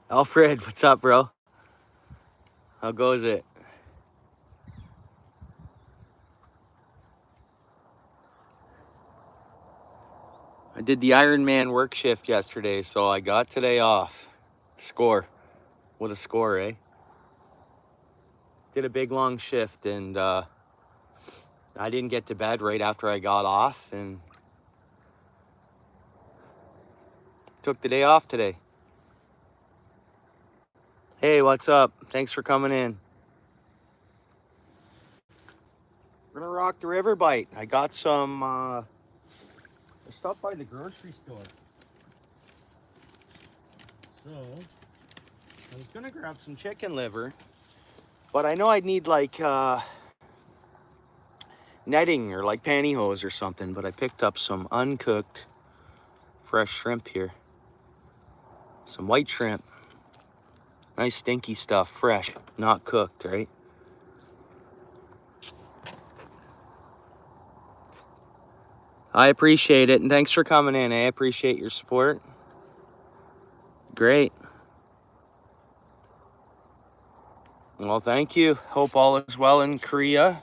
Alfred, what's up, bro? How goes it? I did the Ironman work shift yesterday, so I got today off. Score. What a score, eh? Did a big long shift, and I didn't get to bed right after I got off, and took the day off today. Hey, what's up? Thanks for coming in. We're gonna rock the river bite. I got some, I stopped by the grocery store. So, I was gonna grab some chicken liver, but I know I'd need like, netting or like pantyhose or something, but I picked up some uncooked fresh shrimp here. Some white shrimp. Nice stinky stuff, fresh, not cooked, right? I appreciate it, and thanks for coming in. I appreciate your support. Great. Well, thank you. Hope all is well in Korea.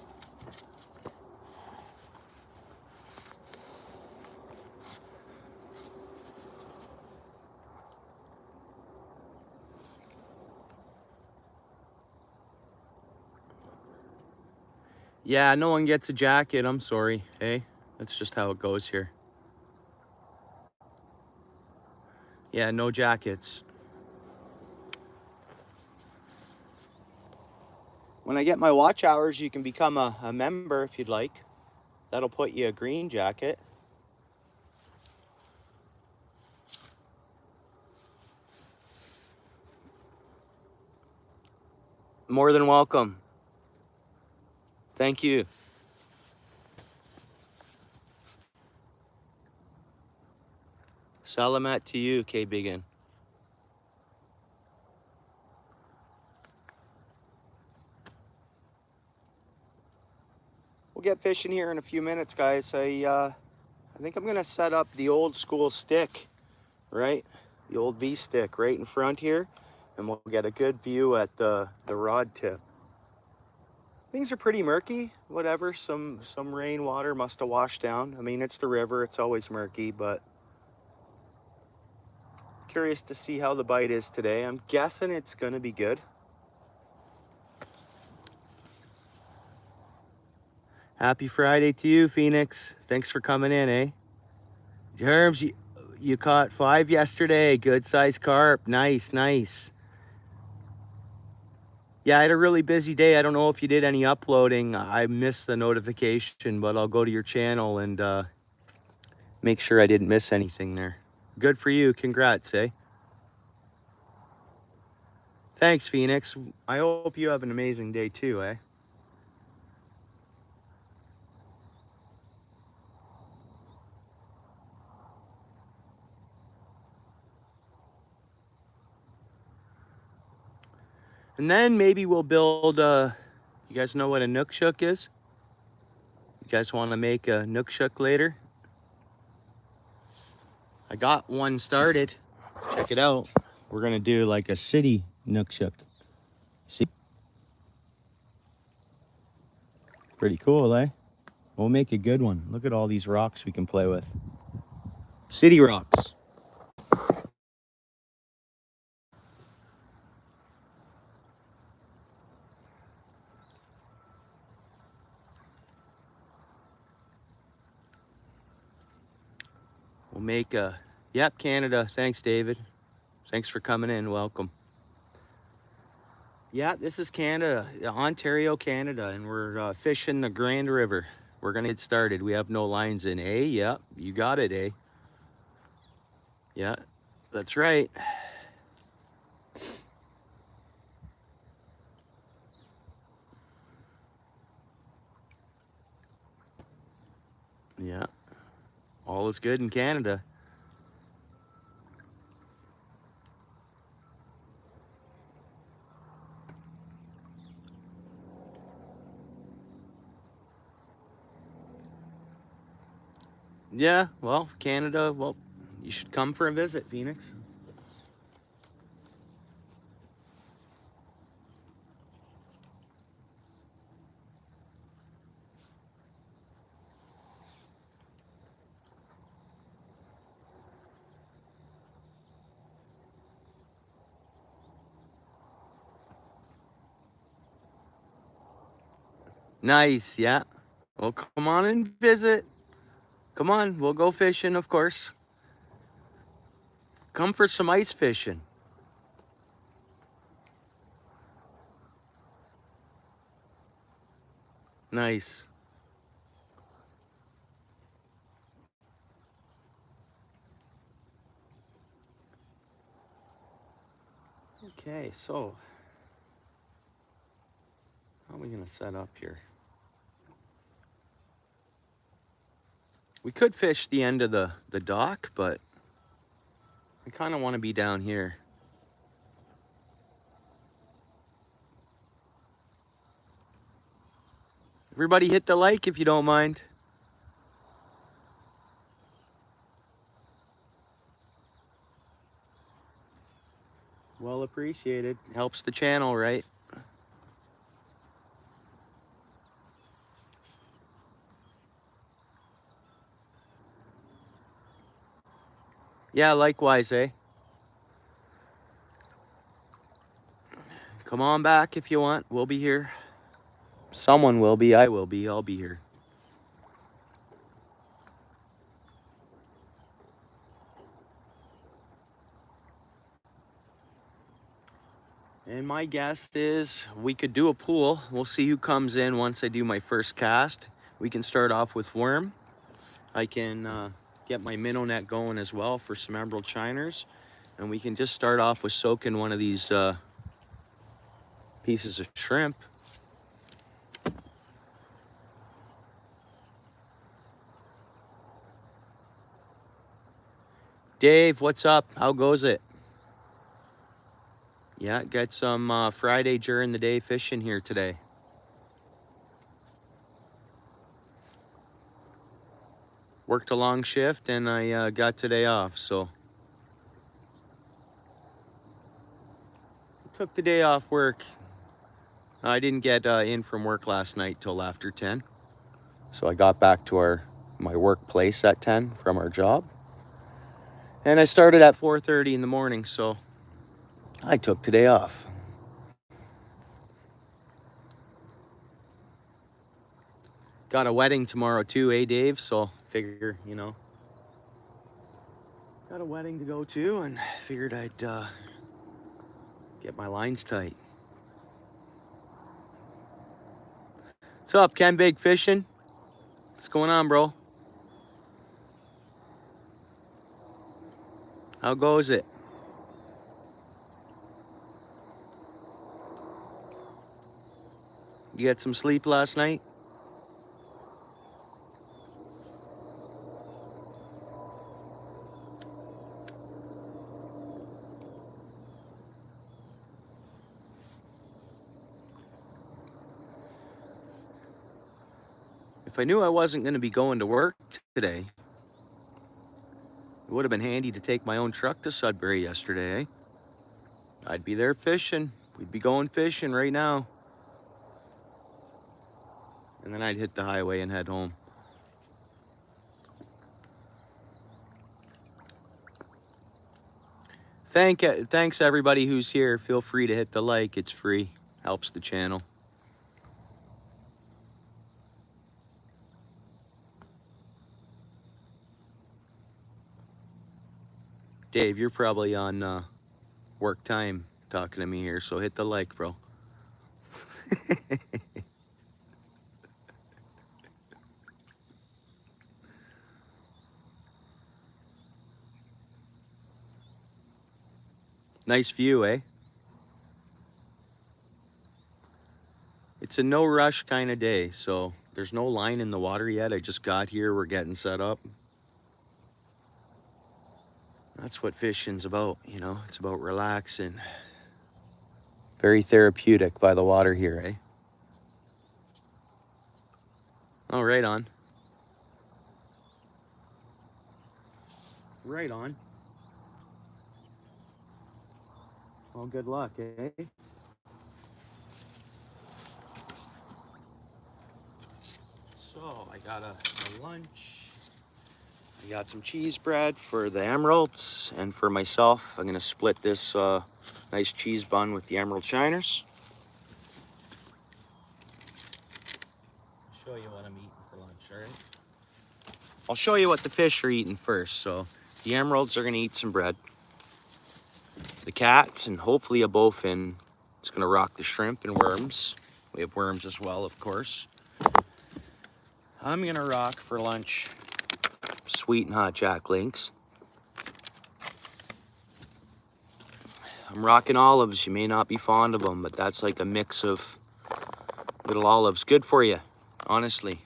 Yeah, no one gets a jacket. I'm sorry. Hey, that's just how it goes here. Yeah, no jackets. When I get my watch hours, you can become a member if you'd like. That'll put you a green jacket. More than welcome. Thank you. Salamat to you, K Biggin. We'll get fishing here in a few minutes, guys. I think I'm gonna set up the old school stick, right? The old V stick right in front here, and we'll get a good view at the rod tip. Things are pretty murky, whatever. Some rainwater must have washed down. I mean, it's the river, it's always murky, but curious to see how the bite is today. I'm guessing it's gonna be good. Happy Friday to you, Phoenix. Thanks for coming in, eh? Herms, you caught 5 yesterday. Good size carp. Nice, nice. Yeah, I had a really busy day. I don't know if you did any uploading. I missed the notification, but I'll go to your channel and make sure I didn't miss anything there. Good for you. Congrats, eh? Thanks, Phoenix. I hope you have an amazing day too, eh? And then maybe we'll build you guys know what a nook shook is? You guys want to make a nook shook later? I got one started. Check it out. We're gonna do like a city nook shook. See? Pretty cool, eh? We'll make a good one. Look at all these rocks we can play with. City rocks. We'll make a, yep, Canada. Thanks, David. Thanks for coming in. Welcome. Yeah, this is Canada, Ontario, Canada, and we're fishing the Grand River. We're gonna get started. We have no lines in, eh? Yep, you got it, eh? Yeah, that's right. Yeah, all is good in Canada. Yeah, well, Canada, well, you should come for a visit, Phoenix. Nice, yeah. Well, come on and visit. Come on, we'll go fishing, of course. Come for some ice fishing. Nice. Okay, so how are we gonna set up here? We could fish the end of the dock, but I kind of want to be down here. Everybody hit the like if you don't mind. Well appreciated. Helps the channel, right? Yeah, likewise, eh? Come on back if you want. We'll be here. Someone will be. I will be. I'll be here. And my guess is we could do a pool. We'll see who comes in once I do my first cast. We can start off with worm. I can get my minnow net going as well for some emerald shiners. And we can just start off with soaking one of these pieces of shrimp. Dave, what's up? How goes it? Yeah, got some Friday during the day fishing here today. Worked a long shift and I got today off, so. Took the day off work. I didn't get in from work last night till after 10. So I got back to my workplace at 10 from our job. And I started at 4:30 in the morning, so I took today off. Got a wedding tomorrow too, eh, Dave? So figure, you know, got a wedding to go to and figured I'd get my lines tight. What's up, Ken Big Fishing? What's going on, bro? How goes it? You get some sleep last night? If I knew I wasn't going to be going to work today, it would have been handy to take my own truck to Sudbury yesterday, eh? I'd be there fishing. We'd be going fishing right now. And then I'd hit the highway and head home. Thanks everybody who's here. Feel free to hit the like. It's free. Helps the channel. Dave, you're probably on work time talking to me here, so hit the like, bro. Nice view, eh? It's a no rush kind of day, so there's no line in the water yet. I just got here. We're getting set up. That's what fishing's about, you know? It's about relaxing. Very therapeutic by the water here, eh? Oh, right on. Right on. Well, good luck, eh? So, I got a lunch. I got some cheese bread for the emeralds, and for myself, I'm gonna split this nice cheese bun with the emerald shiners. I'll show you what the fish are eating first. So the emeralds are gonna eat some bread. The cats and hopefully a bowfin is gonna rock the shrimp and worms. We have worms as well, of course. I'm gonna rock for lunch sweet and hot Jack Links. I'm rocking olives. You may not be fond of them, but that's like a mix of little olives. Good for you, honestly.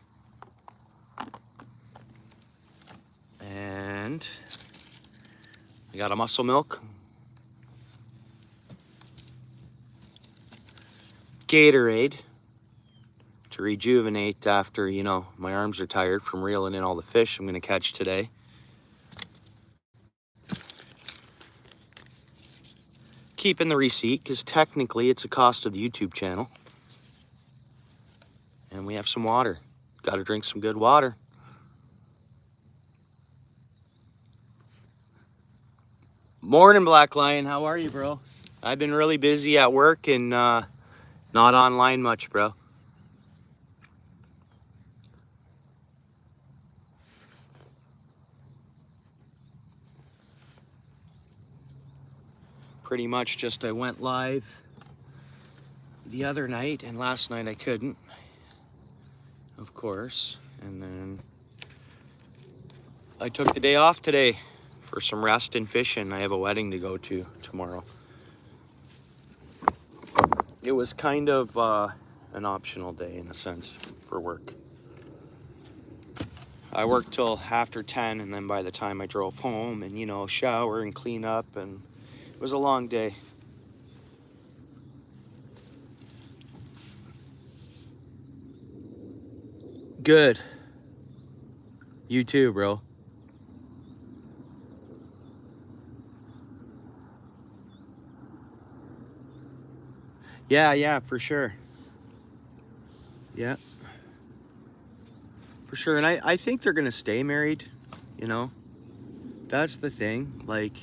And I got a muscle milk. Gatorade to rejuvenate after, you know, my arms are tired from reeling in all the fish I'm gonna catch today. Keeping the receipt, because technically it's a cost of the YouTube channel. And we have some water. Gotta drink some good water. Morning, Black Lion. How are you, bro? I've been really busy at work and not online much, bro. Pretty much just I went live the other night, and last night I couldn't, of course. And then I took the day off today for some rest and fishing. I have a wedding to go to tomorrow. It was kind of an optional day in a sense for work. I worked till after 10, and then by the time I drove home and, you know, shower and clean up, and it was a long day. Good. You too, bro. Yeah, for sure. Yeah, for sure. And I think they're gonna stay married, you know? That's the thing. Like,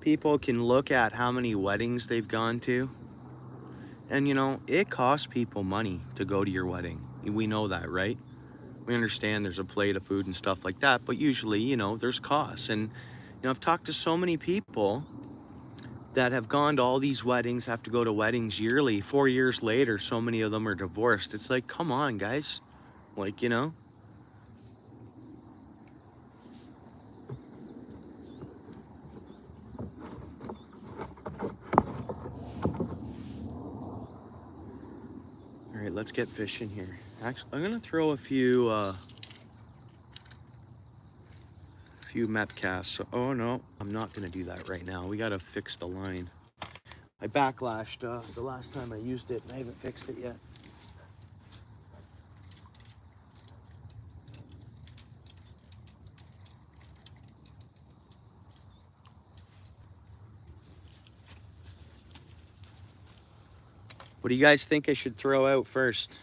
people can look at how many weddings they've gone to, and, you know, it costs people money to go to your wedding. We know that, right? We understand there's a plate of food and stuff like that, but usually, you know, there's costs. And, you know, I've talked to so many people that have gone to all these weddings, have to go to weddings yearly. 4 years later, so many of them are divorced. It's like, come on, guys. Like, you know? All right, let's get fishing here. Actually, I'm gonna throw a few mep casts. So, oh no, I'm not gonna do that right now. We gotta fix the line. I backlashed the last time I used it, and I haven't fixed it yet. What do you guys think I should throw out first?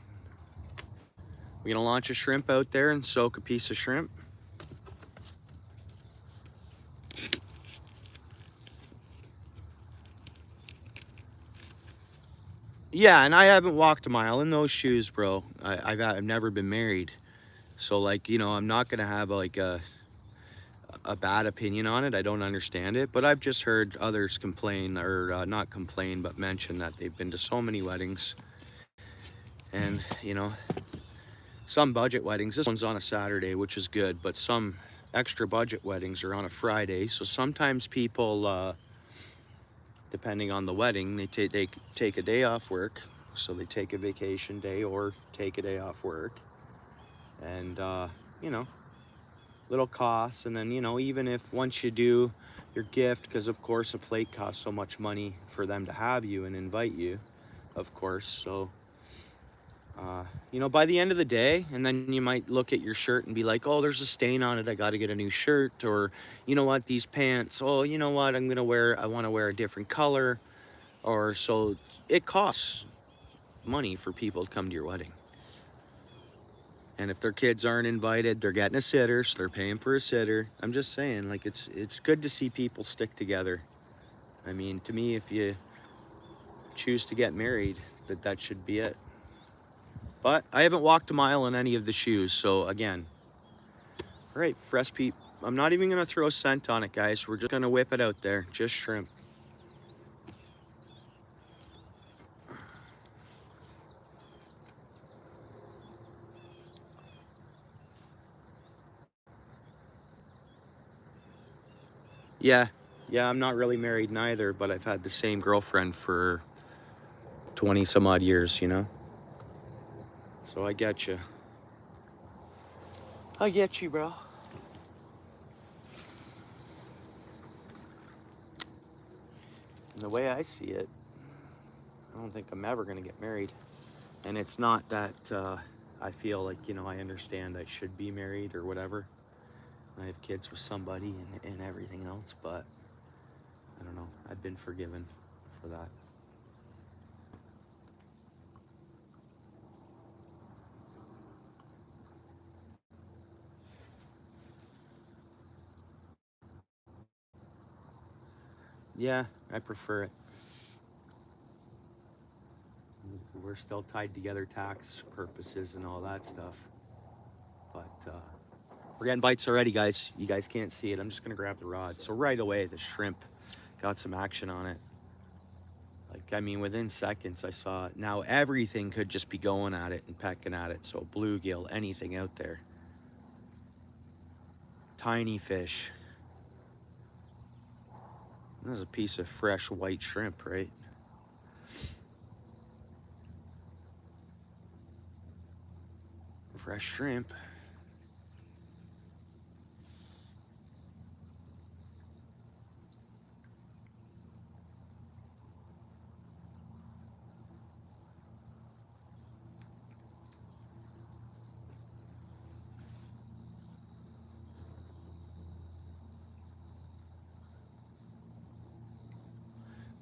We're gonna launch a shrimp out there and soak a piece of shrimp. Yeah, and I haven't walked a mile in those shoes, bro. I've never been married. So, like, you know, I'm not gonna have like a bad opinion on it. I don't understand it, but I've just heard others complain, or not complain, but mention that they've been to so many weddings. And, you know, some budget weddings, this one's on a Saturday, which is good, but some extra budget weddings are on a Friday. So sometimes people, depending on the wedding, they take a day off work. So they take a vacation day or take a day off work. And, you know, little costs. And then, you know, even if once you do your gift, because of course a plate costs so much money for them to have you and invite you, of course. So, you know, by the end of the day, and then you might look at your shirt and be like, oh, there's a stain on it, I got to get a new shirt. Or, you know what, these pants, oh, you know what, I want to wear a different color. Or, so it costs money for people to come to your wedding. And if their kids aren't invited, they're getting a sitter, so they're paying for a sitter. I'm just saying, like, it's good to see people stick together. I mean, to me, if you choose to get married, that should be it. But I haven't walked a mile in any of the shoes, so again, All right, fresh peep. I'm not even gonna throw a scent on it, guys. We're just gonna whip it out there, just shrimp. Yeah, I'm not really married neither, but I've had the same girlfriend for 20 some odd years, you know? So I get you. I get you, bro. And the way I see it, I don't think I'm ever gonna get married. And it's not that I feel like, you know, I understand I should be married or whatever. I have kids with somebody and everything else, but I don't know. I've been forgiven for that. Yeah, I prefer it. We're still tied together, tax purposes and all that stuff. But we're getting bites already, guys. You guys can't see it. I'm just gonna grab the rod. So right away, the shrimp got some action on it. Like, I mean, within seconds, I saw it. Now everything could just be going at it and pecking at it. So bluegill, anything out there. Tiny fish. There's a piece of fresh white shrimp, right? Fresh shrimp.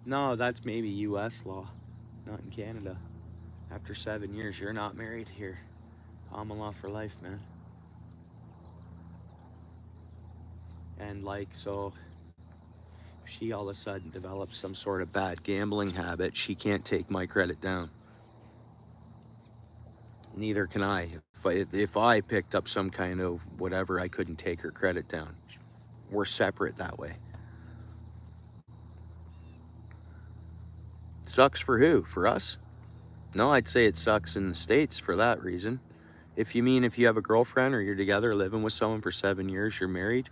No, that's maybe US law, not in Canada. After 7 years, you're not married here. Common law for life, man. And like, so if she all of a sudden develops some sort of bad gambling habit, she can't take my credit down. Neither can I. If I picked up some kind of whatever, I couldn't take her credit down. We're separate that way. Sucks for who? For us? No, I'd say it sucks in the States for that reason. If you mean if you have a girlfriend or you're together living with someone for 7 years, you're married?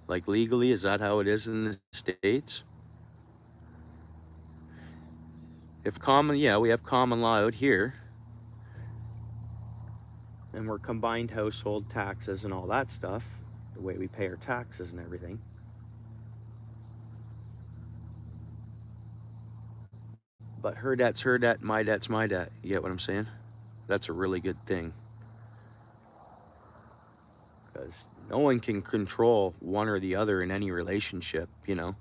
Like legally, is that how it is in the States? If common, yeah, we have common law out here. And we're combined household taxes and all that stuff, the way we pay our taxes and everything. But her debt's her debt, my debt's my debt. You get what I'm saying? That's a really good thing. Because no one can control one or the other in any relationship, you know?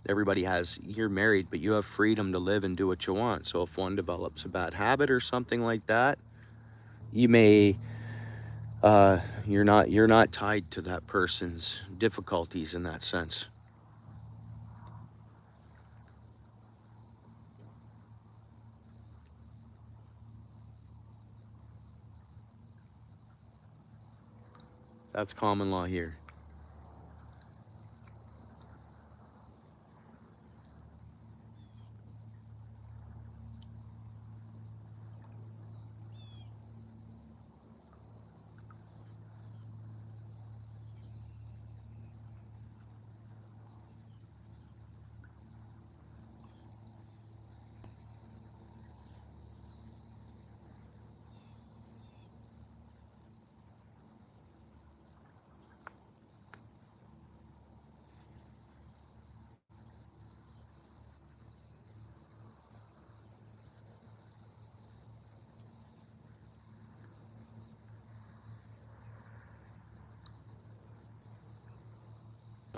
Everybody has, you're married, but you have freedom to live and do what you want. So if one develops a bad habit or something like that, you may, you're not tied to that person's difficulties in that sense. That's common law here.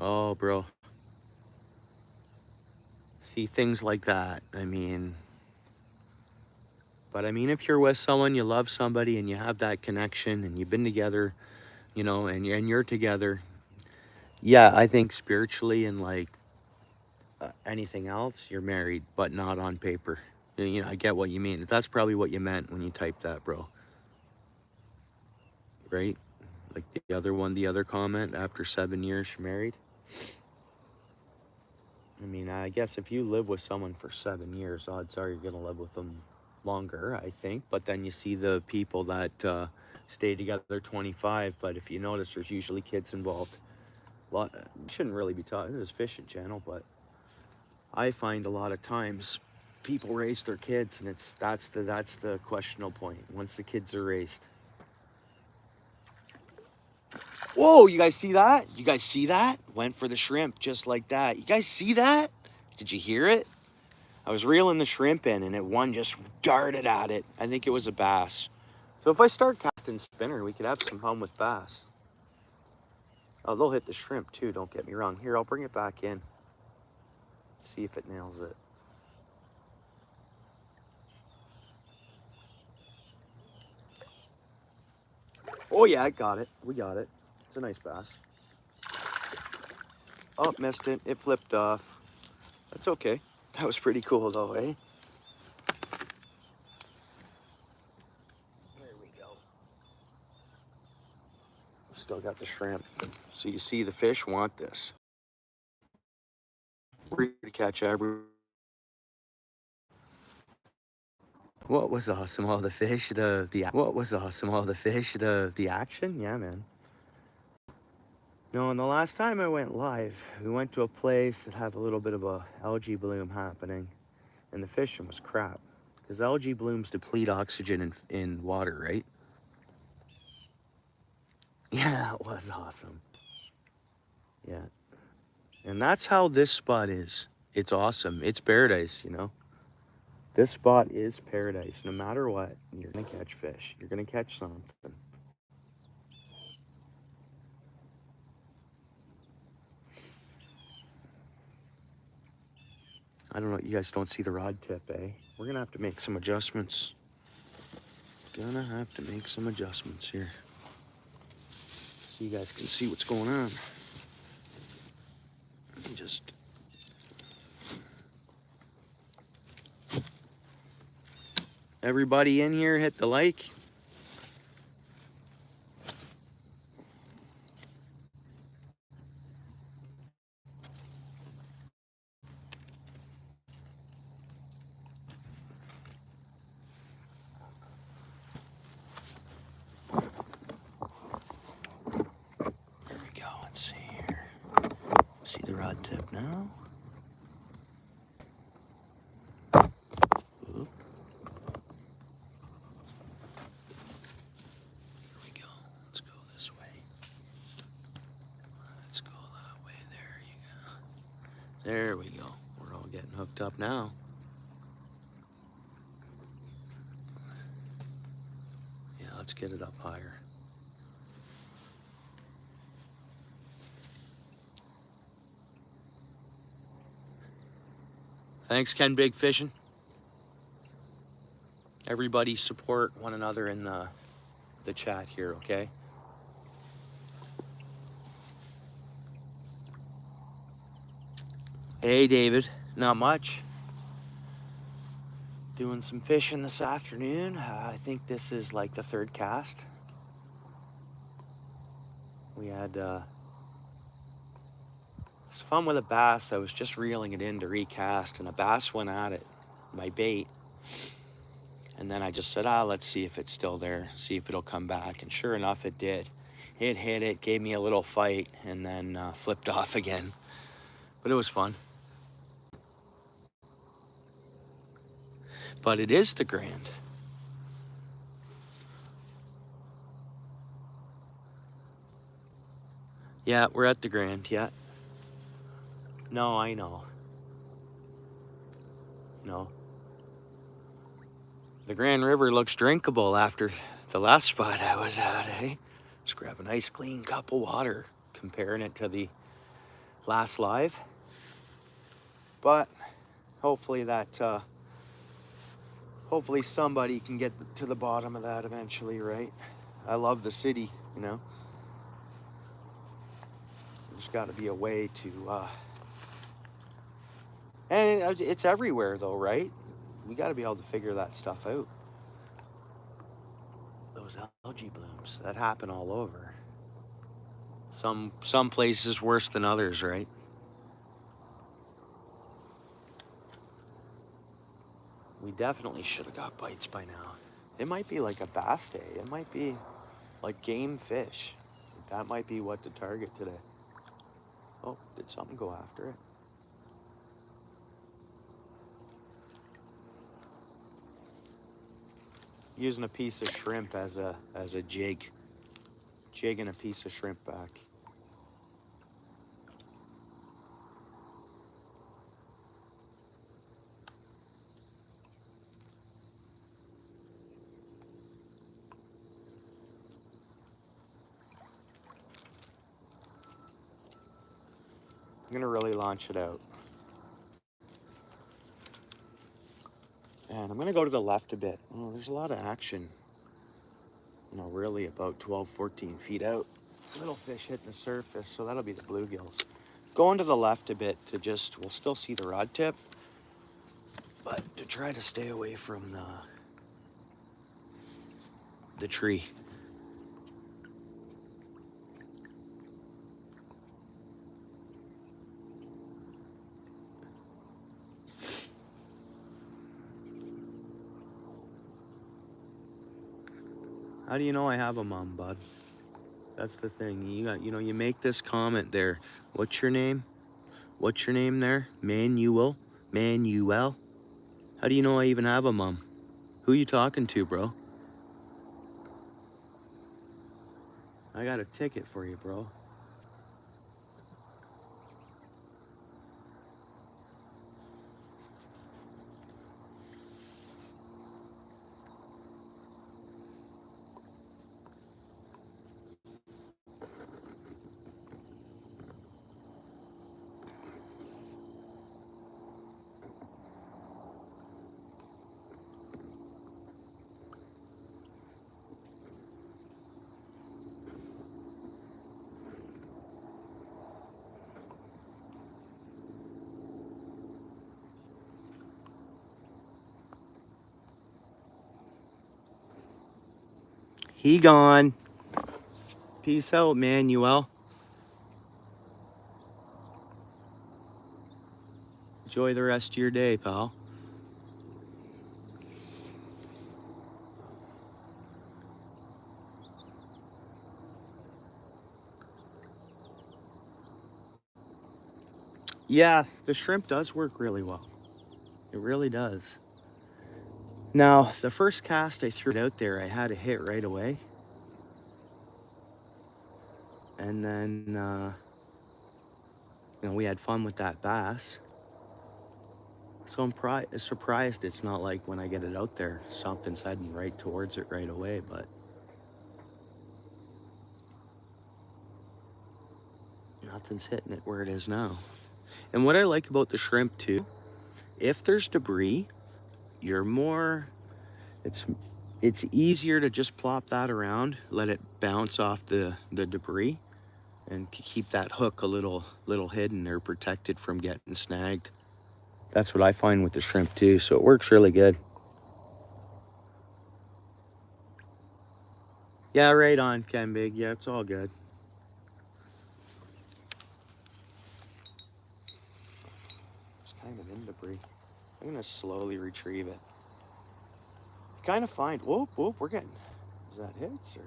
Oh, bro. See, things like that. But I mean, if you're with someone, you love somebody, and you have that connection, and you've been together, you know, and you're together, yeah, I think spiritually and like anything else, you're married, but not on paper. You know, I get what you mean. That's probably what you meant when you typed that, bro. Right? Like the other one, the other comment, after 7 years she married. I mean, I guess if you live with someone for 7 years, odds are you're going to live with them longer, I think. But then you see the people that stay together 25. But if you notice, there's usually kids involved. Shouldn't really be talking. This is fishing channel, but I find a lot of times people raise their kids, and that's the questionable point. Once the kids are raised. Whoa, you guys see that? You guys see that? Went for the shrimp just like that. You guys see that? Did you hear it? I was reeling the shrimp in, and one just darted at it. I think it was a bass. So if I start casting spinner, we could have some fun with bass. Oh, they'll hit the shrimp too, don't get me wrong. Here, I'll bring it back in. See if it nails it. Oh yeah, I got it. We got it. It's a nice bass. Oh, missed it. It flipped off. That's okay. That was pretty cool though, eh? There we go. Still got the shrimp. So you see the fish want this. We're here to catch every... What was awesome? All the fish, what was awesome? All the fish, the action? Yeah, man. No, and the last time I went live, we went to a place that had a little bit of a algae bloom happening, and the fishing was crap. Because algae blooms deplete oxygen in water, right? Yeah, it was awesome. Yeah. And that's how this spot is. It's awesome. It's paradise, you know? This spot is paradise. No matter what, you're going to catch fish. You're going to catch something. I don't know. You guys don't see the rod tip, eh? We're going to have to make some adjustments. Gonna have to make some adjustments here. So you guys can see what's going on. Just... Everybody in here hit the like. There we go. Let's see here. See the rod tip now. Oop. Here we go. Let's go this way. Let's go that way. There you go. There we go. We're all getting hooked up now. Yeah, let's get it up higher. Thanks, Ken Big Fishing. Everybody support one another in the chat here, okay? Hey, David. Not much. Doing some fishing this afternoon. I think this is like the third cast. We had it's fun with a bass. I was just reeling it in to recast, and a bass went at it, my bait. And then I just said, let's see if it's still there, see if it'll come back. And sure enough, it did. It hit it, gave me a little fight, and then flipped off again. But it was fun. But it is the Grand. Yeah, we're at the Grand, yeah. No, I know. No. The Grand River looks drinkable after the last spot I was at, eh? Just grab a nice clean cup of water, comparing it to the last live. But hopefully hopefully somebody can get to the bottom of that eventually, right? I love the city, you know? There's got to be a way to... And it's everywhere, though, right? We got to be able to figure that stuff out. Those algae blooms, that happen all over. Some places worse than others, right? We definitely should have got bites by now. It might be like a bass day. It might be like game fish. That might be what to target today. Oh, did something go after it? Using a piece of shrimp as a jig. Jigging a piece of shrimp back. I'm gonna really launch it out. And I'm gonna go to the left a bit. Oh, there's a lot of action. You know, really about 12, 14 feet out. Little fish hitting the surface, so that'll be the bluegills. Going to the left a bit to just, we'll still see the rod tip, but to try to stay away from the tree. How do you know I have a mom, bud? That's the thing. You make this comment there. What's your name? What's your name there? Manuel? Manuel? How do you know I even have a mom? Who you talking to, bro? I got a ticket for you, bro. He gone. Peace out, Manuel. Enjoy the rest of your day, pal. Yeah, the shrimp does work really well. It really does. Now, the first cast I threw it out there, I had a hit right away. And then, we had fun with that bass. So I'm surprised it's not like when I get it out there, something's heading right towards it right away, but nothing's hitting it where it is now. And what I like about the shrimp too, if there's debris, it's easier to just plop that around, let it bounce off the debris, and keep that hook a little hidden or protected from getting snagged. That's what I find with the shrimp too, so it works really good. Yeah, right on, Ken Big. Yeah, it's all good. It's kind of in debris. I'm gonna slowly retrieve it. Kind of find, whoop, we're getting, is that hits or?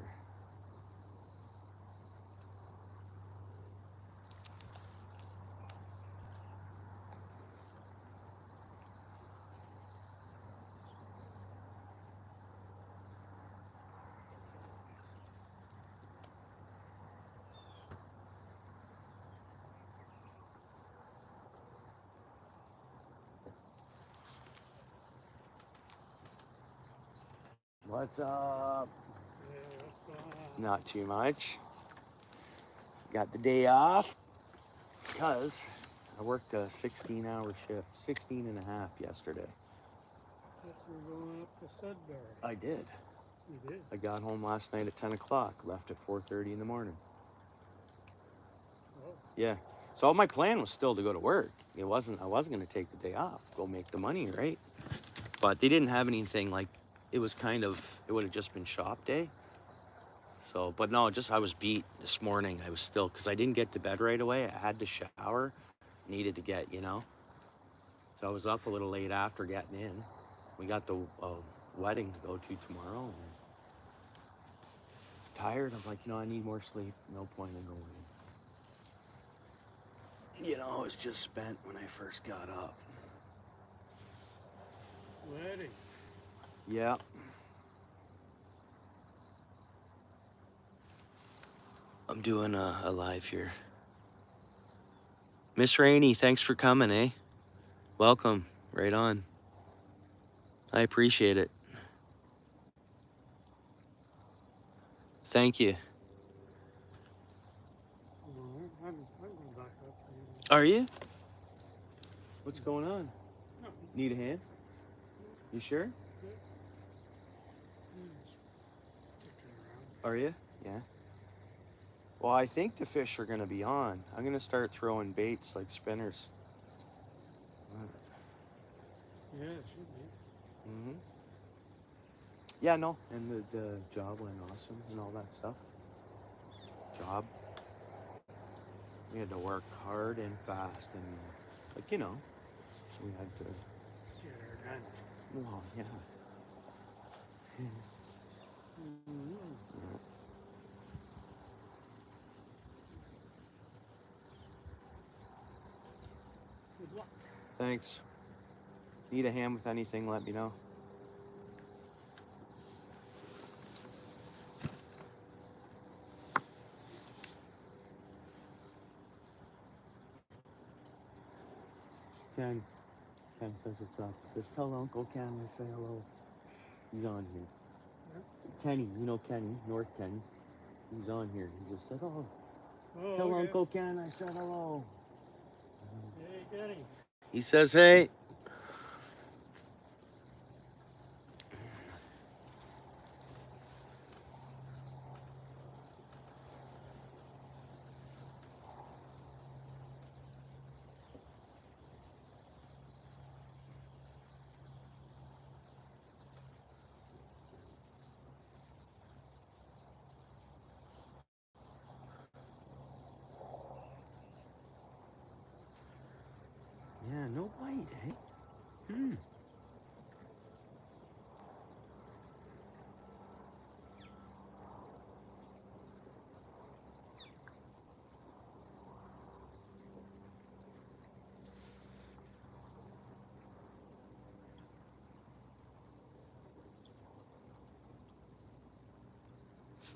What's up? Yeah, what's going on? Not too much. Got the day off because I worked a 16-hour shift, 16 and a half yesterday. Thought you were going up to Sudbury. I did. You did? I got home last night at 10 o'clock, left at 4:30 in the morning. Oh, Yeah. So my plan was still to go to work. I wasn't going to take the day off, go make the money, right? But they didn't have anything like, it would have just been shop day. So, but no, just I was beat this morning. I was still, because I didn't get to bed right away. I had to shower, needed to get, you know. So I was up a little late after getting in. We got the wedding to go to tomorrow. And tired. I'm like, you know, I need more sleep. No point in going. You know, I was just spent when I first got up. Wedding. Yeah. I'm doing a live here. Miss Rainey, thanks for coming, eh? Welcome. Right on. I appreciate it. Thank you. No, I'm going back up. Are you? What's going on? No, Need a hand? You sure? just kicking around. Are you? Yeah. Well, I think the fish are gonna be on. I'm gonna start throwing baits like spinners. Yeah, it should be. Mm-hmm. Yeah, no. And the job went awesome and all that stuff. Job. We had to work hard and fast and, like, you know, we had to, Get her done. well, yeah. Mm-hmm. Yeah. Good luck. Thanks. Need a hand with anything, let me know. Ken says it's up. He says, tell Uncle Ken I say hello. He's on here. Yeah. Kenny, you know Kenny, North Kenny. He's on here. He just said, oh, Oh, tell okay. Uncle Ken I said hello. Hey, Kenny. He says, hey. Yeah, no bite, eh? Hmm.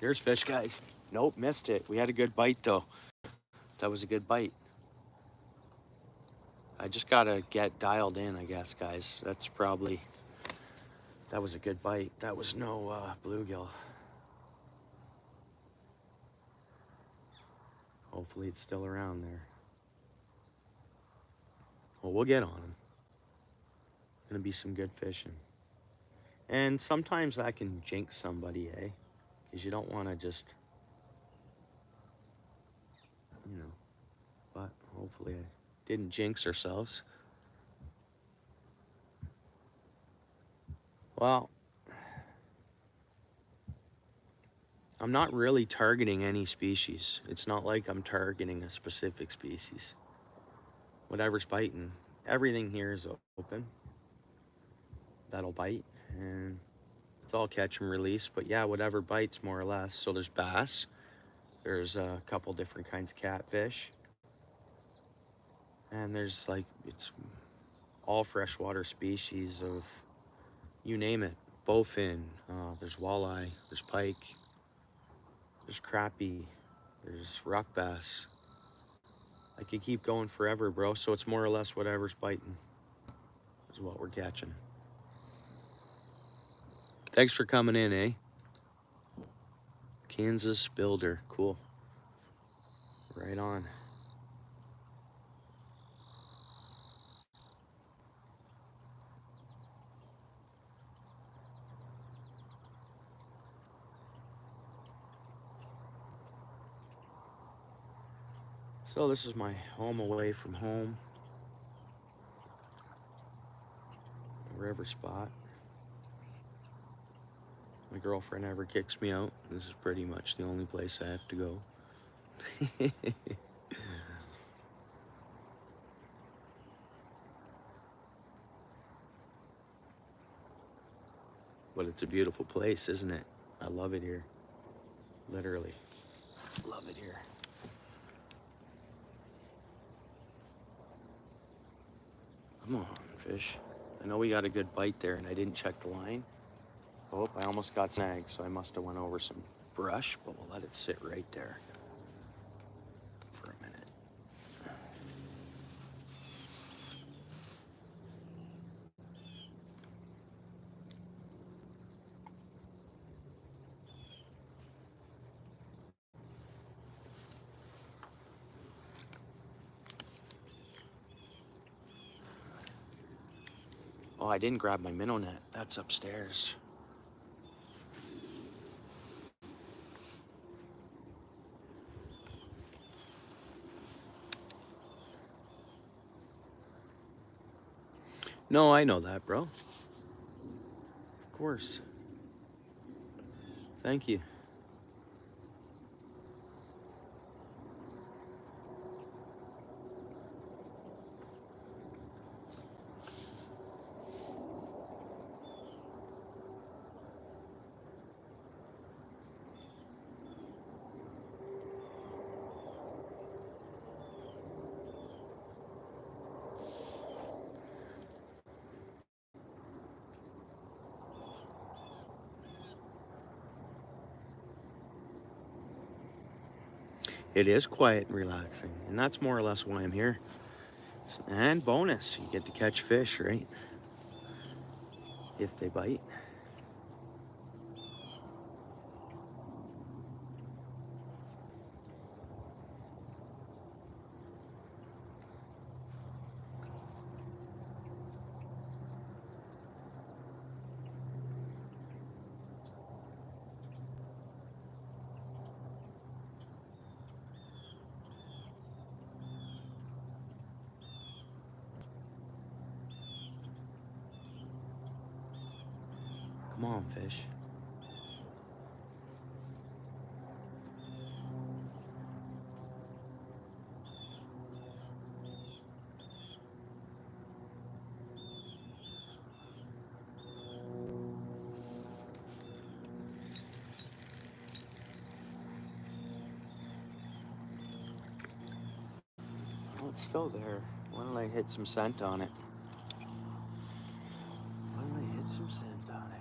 There's fish, guys. Nope, missed it. We had a good bite, though. That was a good bite. I just gotta get dialed in, I guess, guys. That's probably, that was a good bite. That was no bluegill. Hopefully it's still around there. Well, we'll get on him. Gonna be some good fishing. And sometimes that can jinx somebody, eh? Because you don't want to just, you know, but hopefully I didn't jinx ourselves. Well, I'm not really targeting any species. It's not like I'm targeting a specific species. Whatever's biting, everything here is open. That'll bite, and it's all catch and release. But yeah, whatever bites, more or less. So there's bass. There's a couple different kinds of catfish. And there's like, it's all freshwater species of, you name it. Bowfin, there's walleye, there's pike, there's crappie, there's rock bass. I could keep going forever, bro. So it's more or less whatever's biting is what we're catching. Thanks for coming in, eh? Kansas Builder, cool. Right on. So this is my home away from home. River spot. My girlfriend ever kicks me out, this is pretty much the only place I have to go. But it's a beautiful place, isn't it? I love it here. Literally. Love it here. Come on, fish. I know we got a good bite there and I didn't check the line. Oh, I almost got snagged, so I must have went over some brush, but we'll let it sit right there for a minute. Oh, I didn't grab my minnow net. That's upstairs. No, I know that, bro. Of course. Thank you. It is quiet and relaxing, and that's more or less why I'm here. And bonus, you get to catch fish, right? If they bite. Come on, fish. Oh, it's still there. Why don't I hit some scent on it? Why don't I hit some scent on it?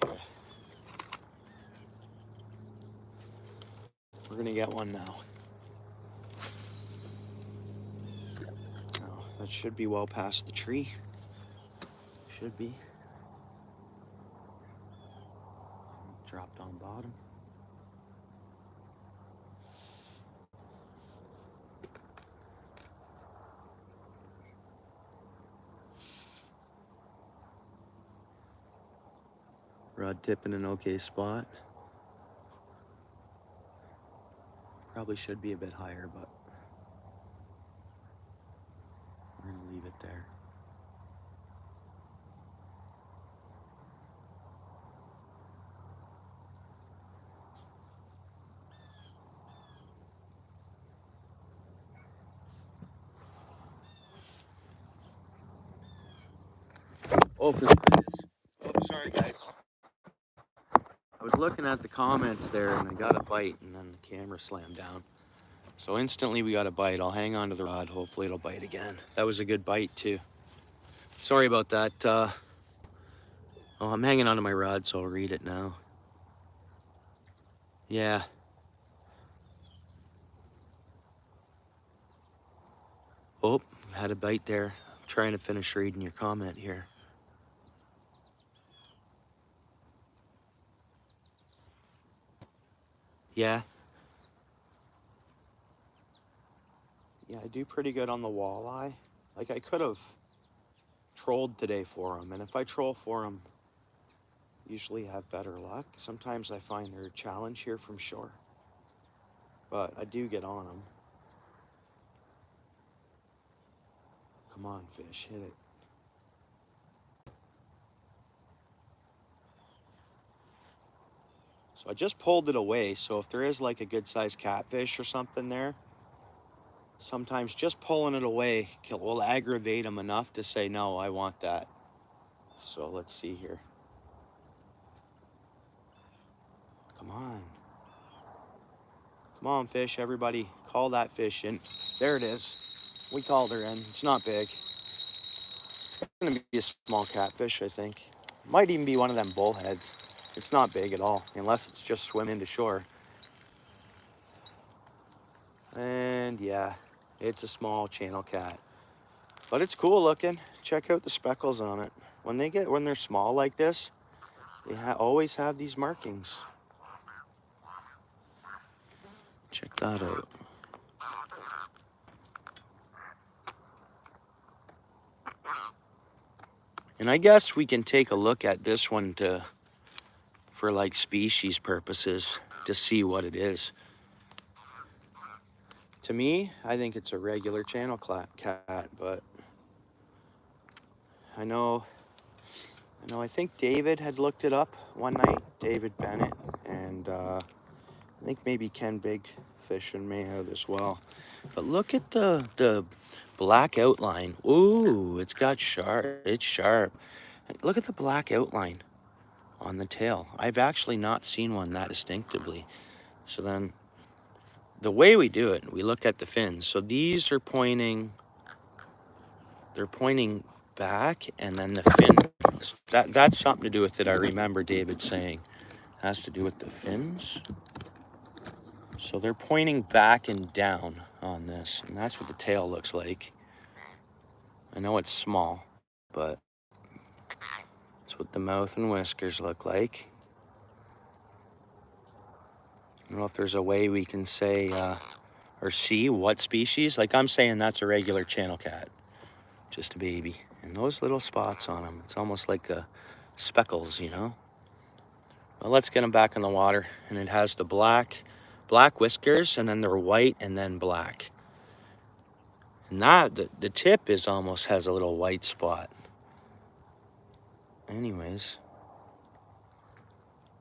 Okay. We're gonna get one now. Oh, that should be well past the tree. Should be. Dropped on bottom. Rod tip in an okay spot. Probably should be a bit higher, but we're gonna leave it there. Oh, for goodness. Oh, sorry, guys. I was looking at the comments there and I got a bite and then the camera slammed down. So instantly we got a bite. I'll hang on to the rod. Hopefully it'll bite again. That was a good bite too. Sorry about that. Oh, I'm hanging onto my rod, so I'll read it now. Yeah. Oh, had a bite there. I'm trying to finish reading your comment here. Yeah. Yeah, I do pretty good on the walleye. Like, I could have trolled today for them, and if I troll for them, usually have better luck. Sometimes I find they're a challenge here from shore, but I do get on them. Come on, fish, hit it. So I just pulled it away, so if there is like a good sized catfish or something there, sometimes just pulling it away will aggravate them enough to say, no, I want that. So let's see here. Come on. Come on, fish, everybody. Call that fish in. There it is. We called her in. It's not big. It's gonna be a small catfish, I think. Might even be one of them bullheads. It's not big at all, unless it's just swimming to shore. And yeah, it's a small channel cat. But it's cool looking. Check out the speckles on it. When they're small like this, they always have these markings. Check that out. And I guess we can take a look at this one for like species purposes to see what it is. To me, I think it's a regular channel cat, but I think David had looked it up one night, David Bennett, and I think maybe Ken Big Fishing may have as well. But look at the black outline. Ooh, it's sharp. And look at the black outline on the tail. I've actually not seen one that distinctively. So then the way we do it, we look at the fins. So these are they're pointing back, and then the fin, that's something to do with it. I remember David saying it has to do with the fins. So they're pointing back and down on this, and that's what the tail looks like. I know it's small, but that's what the mouth and whiskers look like. I don't know if there's a way we can say or see what species. Like I'm saying that's a regular channel cat, just a baby. And those little spots on them, it's almost like speckles, you know? Well, let's get them back in the water. And it has the black whiskers, and then they're white and then black. And the tip almost has a little white spot. Anyways,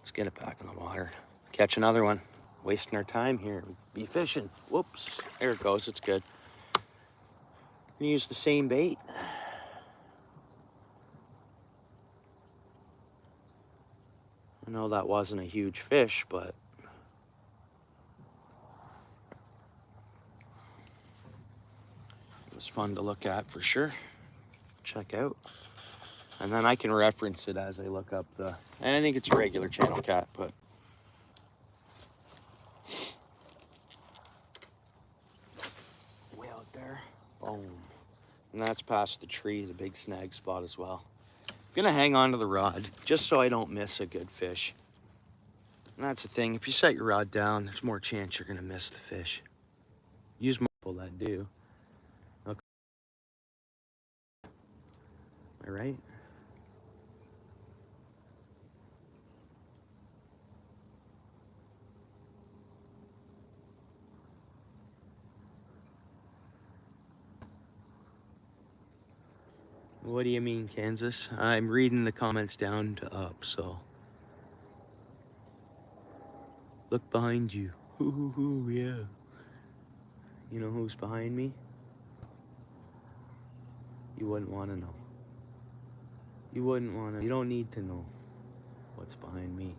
let's get it back in the water. Catch another one. Wasting our time here. Be fishing. Whoops. There it goes. It's good. Use the same bait. I know that wasn't a huge fish, but it was fun to look at for sure. Check out. And then I can reference it as I look up and I think it's a regular channel cat, but way out there. Boom. And that's past the tree, the big snag spot as well. I'm gonna hang on to the rod just so I don't miss a good fish. And that's the thing, if you set your rod down, there's more chance you're gonna miss the fish. Use people that do. Okay. All right. What do you mean, Kansas? I'm reading the comments down to up, so. Look behind you. Hoo, yeah. You know who's behind me? You wouldn't want to know. You don't need to know what's behind me.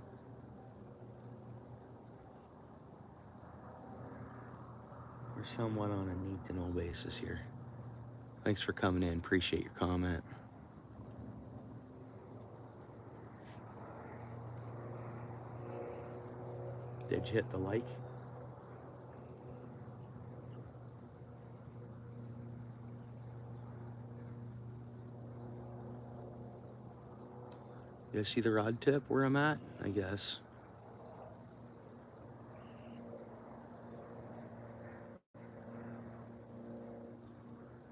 We're somewhat on a need to know basis here. Thanks for coming in. Appreciate your comment. Did you hit the like? You see the rod tip where I'm at? I guess.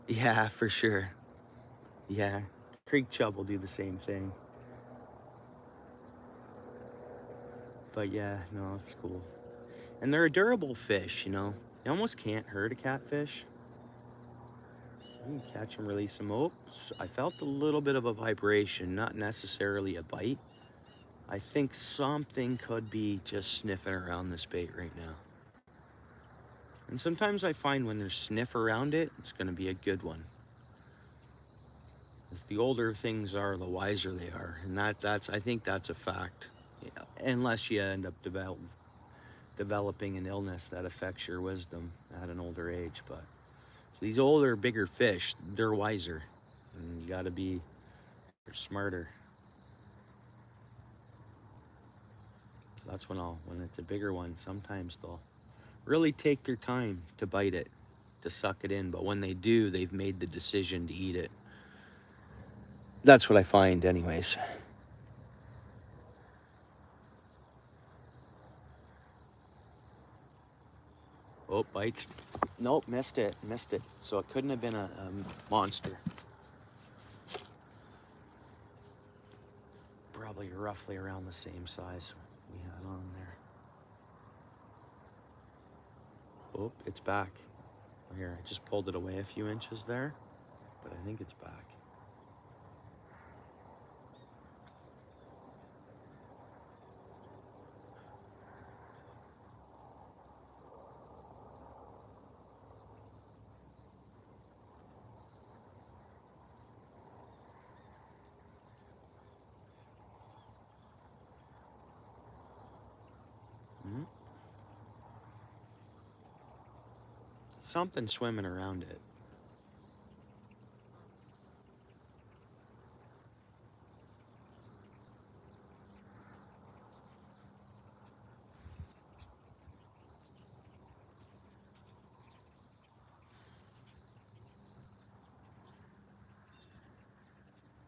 Yeah, for sure. Yeah, creek chub will do the same thing. But yeah, no, it's cool. And they're a durable fish, you know. You almost can't hurt a catfish. You can catch them, release them. Oops, I felt a little bit of a vibration, not necessarily a bite. I think something could be just sniffing around this bait right now. And sometimes I find when there's sniff around it, it's gonna be a good one. As the older things are, the wiser they are. And I think that's a fact. Yeah, unless you end up developing an illness that affects your wisdom at an older age. But so these older, bigger fish, they're wiser. And you gotta be, they're smarter. So that's when it's a bigger one, sometimes they'll really take their time to bite it, to suck it in. But when they do, they've made the decision to eat it. That's what I find anyways. Oh, bites. Nope, missed it. So it couldn't have been a monster. Probably roughly around the same size we had on there. Oh, it's back. Here, I just pulled it away a few inches there, but I think it's back. Mm-hmm. Something swimming around it.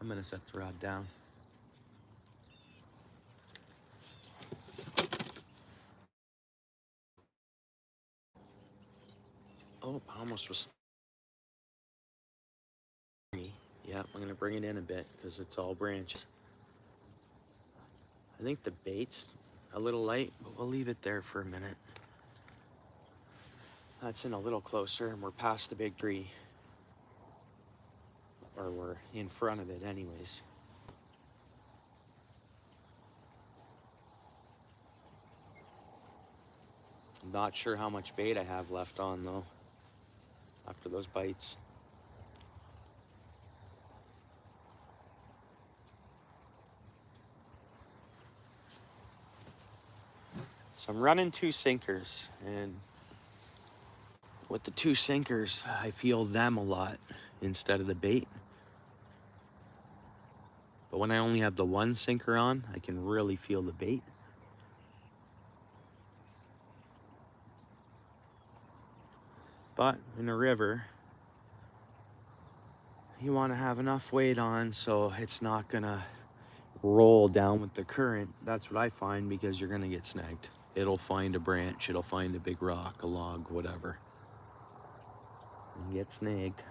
I'm gonna set the rod down. Oh, I almost was. Yeah, I'm gonna bring it in a bit because it's all branches. I think the bait's a little light, but we'll leave it there for a minute. That's in a little closer and we're past the big tree. Or we're in front of it anyways. I'm not sure how much bait I have left on though, after those bites. So I'm running 2 sinkers, and with the 2 sinkers, I feel them a lot instead of the bait. But when I only have the 1 sinker on, I can really feel the bait. But in a river, you want to have enough weight on so it's not gonna roll down with the current. That's what I find, because you're gonna get snagged. It'll find a branch, it'll find a big rock, a log, whatever, and get snagged.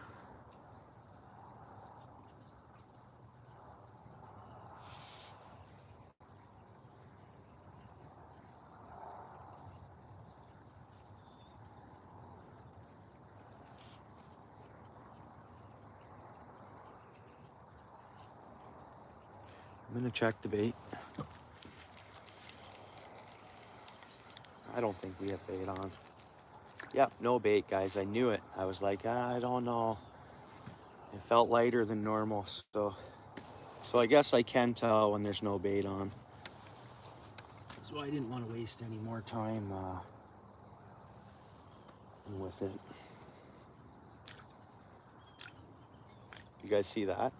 I'm gonna check the bait. I don't think we have bait on. Yep, no bait, guys. I knew it. I was like, I don't know. It felt lighter than normal, so I guess I can tell when there's no bait on. So I didn't want to waste any more time with it. You guys see that?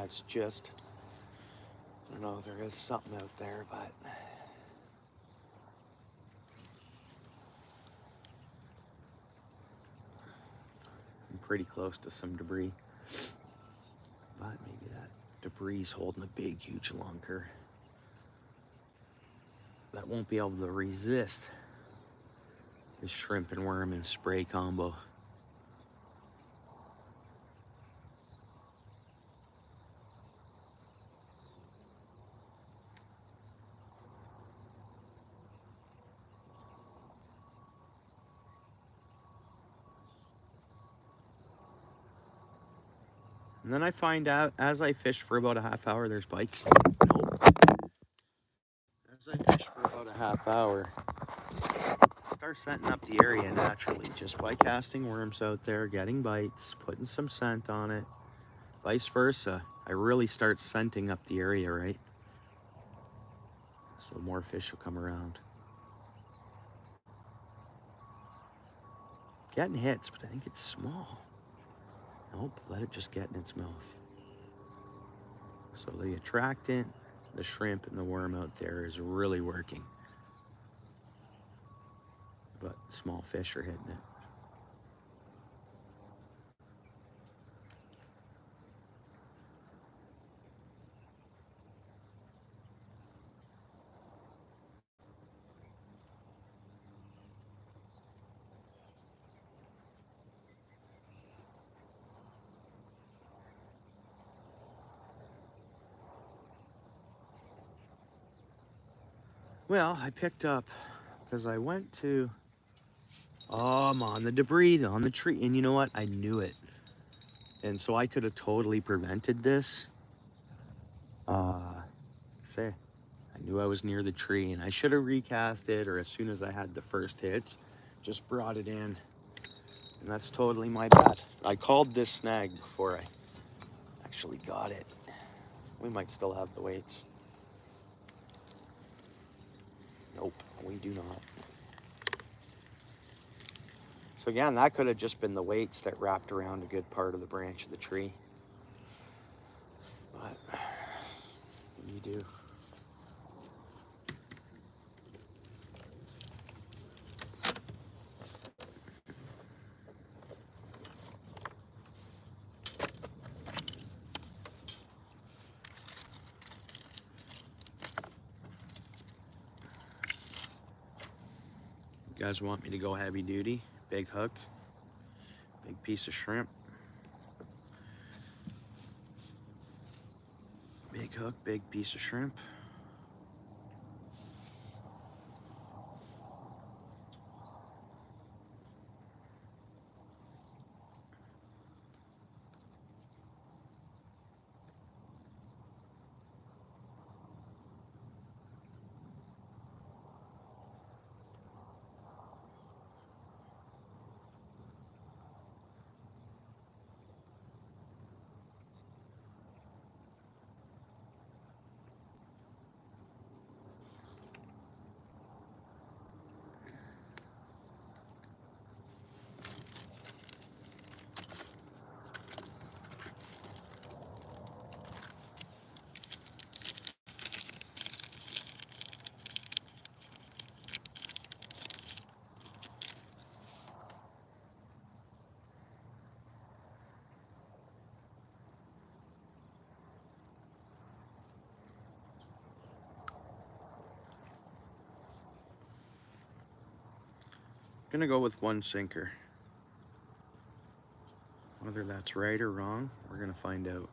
that's just, I don't know, there is something out there, but I'm pretty close to some debris. But maybe that debris is holding a big, huge lunker that won't be able to resist the shrimp and worm and spray combo. And then I find out as I fish for about a half hour, there's bites. Nope. As I fish for about a half hour, start scenting up the area naturally just by casting worms out there, getting bites, putting some scent on it, vice versa. I really start scenting up the area, right? So more fish will come around. Getting hits, but I think it's small. Nope, let it just get in its mouth. So the attractant, the shrimp, and the worm out there is really working. But small fish are hitting it. Well, I picked up, because I went to, oh, I'm on the debris, on the tree. And you know what? I knew it. And so I could have totally prevented this. Say, I knew I was near the tree and I should have recast it, or as soon as I had the first hits, just brought it in. And that's totally my bad. I called this snag before I actually got it. We might still have the weights. Nope, we do not. So again, that could have just been the weights that wrapped around a good part of the branch of the tree. But you do. You guys want me to go heavy duty? Big hook, big piece of shrimp. Big hook, big piece of shrimp. Gonna go with one sinker. Whether that's right or wrong, we're gonna find out.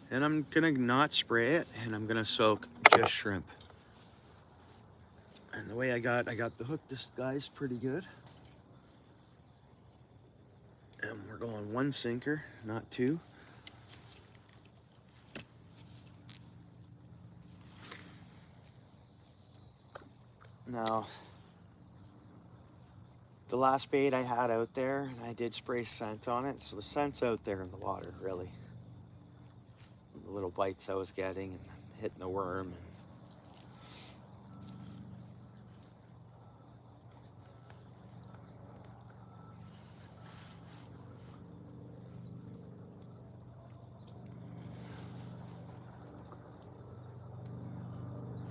And I'm gonna not spray it, and I'm gonna soak just shrimp. And the way I got the hook disguised pretty good. And we're going one sinker, not two. Now, the last bait I had out there, I did spray scent on it, so the scent's out there in the water, really. The little bites I was getting and hitting the worm. And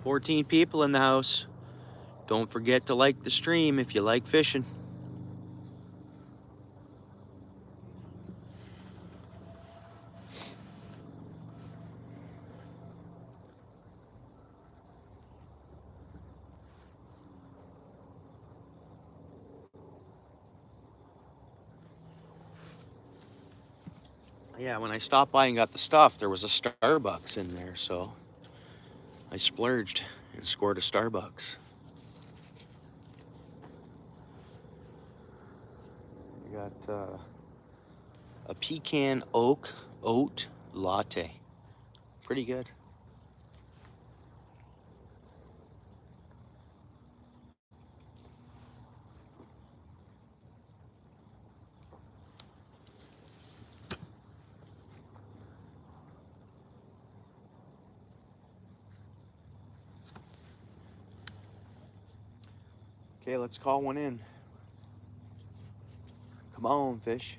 14 people in the house. Don't forget to like the stream if you like fishing. Yeah, when I stopped by and got the stuff, there was a Starbucks in there, so I splurged and scored a Starbucks. I got a pecan oat latte. Pretty good. Okay, let's call one in. Come on, fish.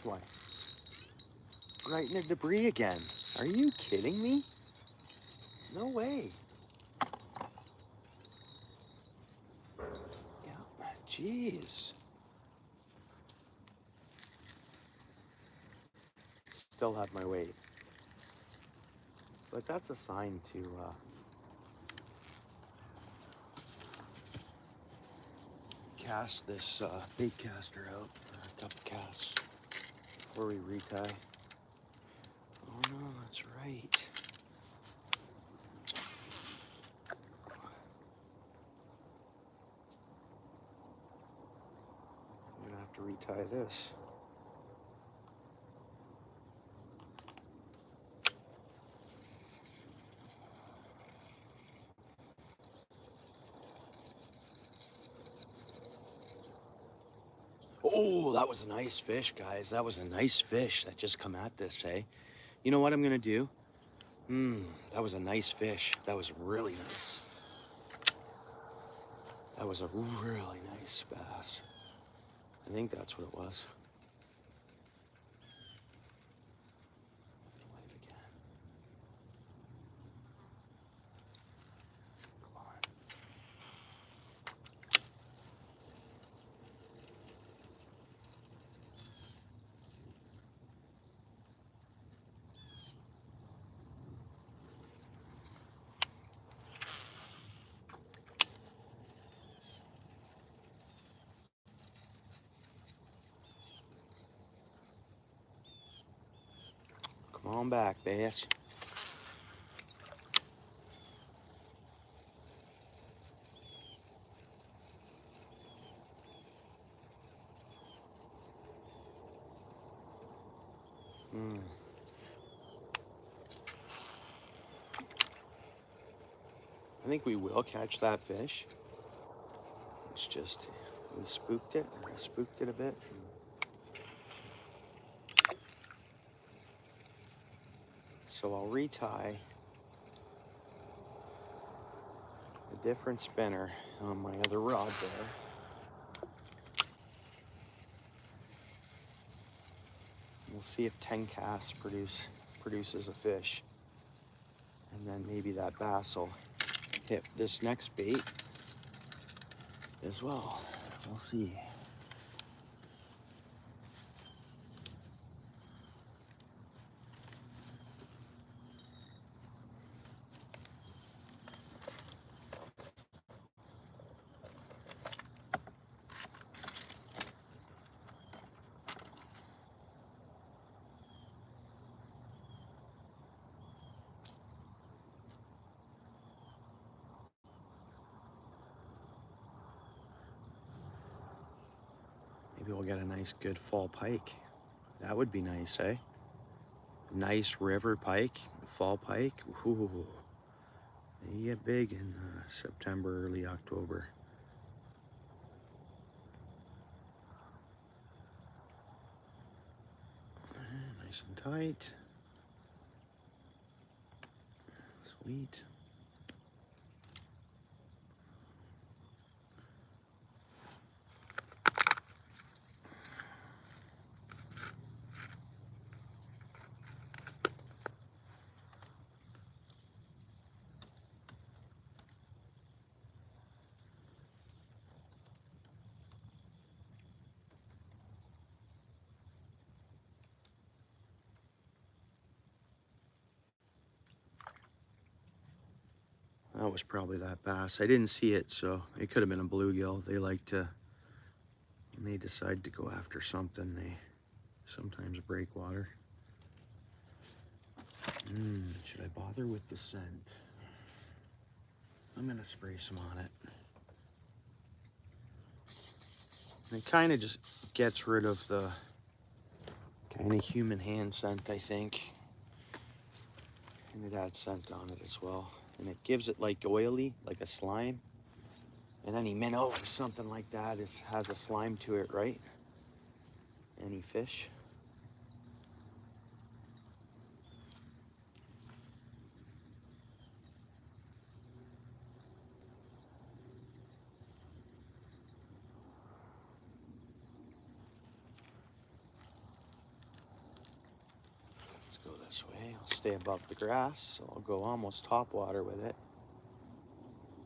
That's why. Right in the debris again. Are you kidding me? No way. Yeah, jeez. Still have my weight. But that's a sign to cast this bait caster out for a couple casts before we retie. Oh no, that's right. I'm gonna have to retie this. Oh, that was a nice fish, guys. That was a nice fish that just come at this, eh? You know what I'm gonna do? That was a nice fish. That was really nice. That was a really nice bass. I think that's what it was. Wave again. Come on. Come on back, bass. I think we will catch that fish. It's just, we spooked it. I spooked it a bit. So I'll retie a different spinner. on my other rod there. We'll see if 10 casts produces a fish. And then maybe that bass will hit this next bait as well. We'll see. Maybe we'll get a nice good fall pike. That would be nice, eh? Nice river pike, fall pike. Ooh, they get big in September, early October. Nice and tight. Sweet. That was probably that bass. I didn't see it, so it could have been a bluegill. They like to, when they decide to go after something, they sometimes break water. Should I bother with the scent? I'm gonna spray some on it. And it kind of just gets rid of the kind of human hand scent, I think. And it adds scent on it as well. And it gives it like oily, like a slime. And any minnow or something like that has a slime to it, right? Any fish. Let's go this way. I'll stay above the grass, so I'll go almost top water with it.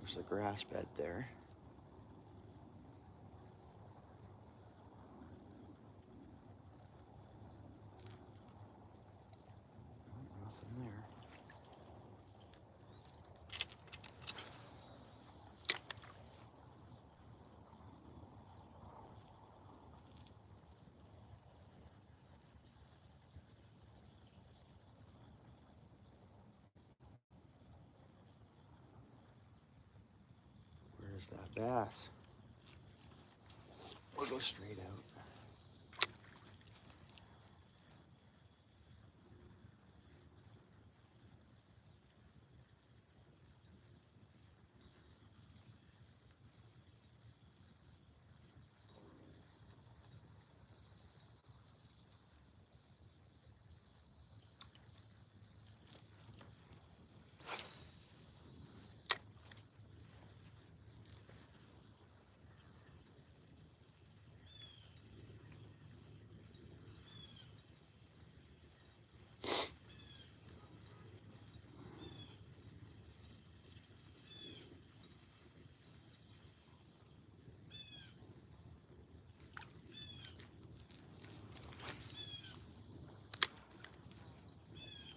There's a grass bed there. Oh, nothing there. Where's that bass? We'll go straight out.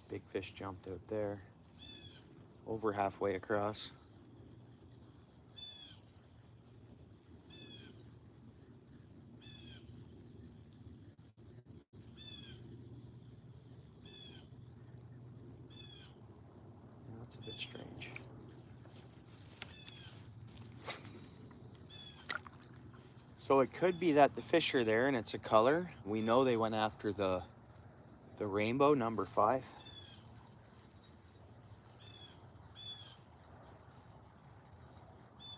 Big fish jumped out there. Over halfway across. Yeah, that's a bit strange. So it could be that the fish are there and it's a color. We know they went after the rainbow, number 5.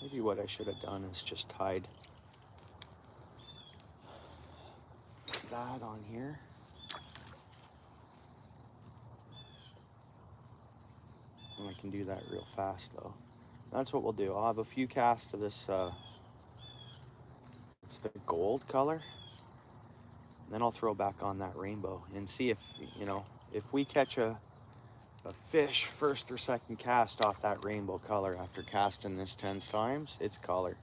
Maybe what I should have done is just tied that on here. And I can do that real fast though. That's what we'll do. I'll have a few casts of this, it's the gold color. Then I'll throw back on that rainbow and see if, you know, if we catch a fish first or second cast off that rainbow color after casting this 10 times, it's color.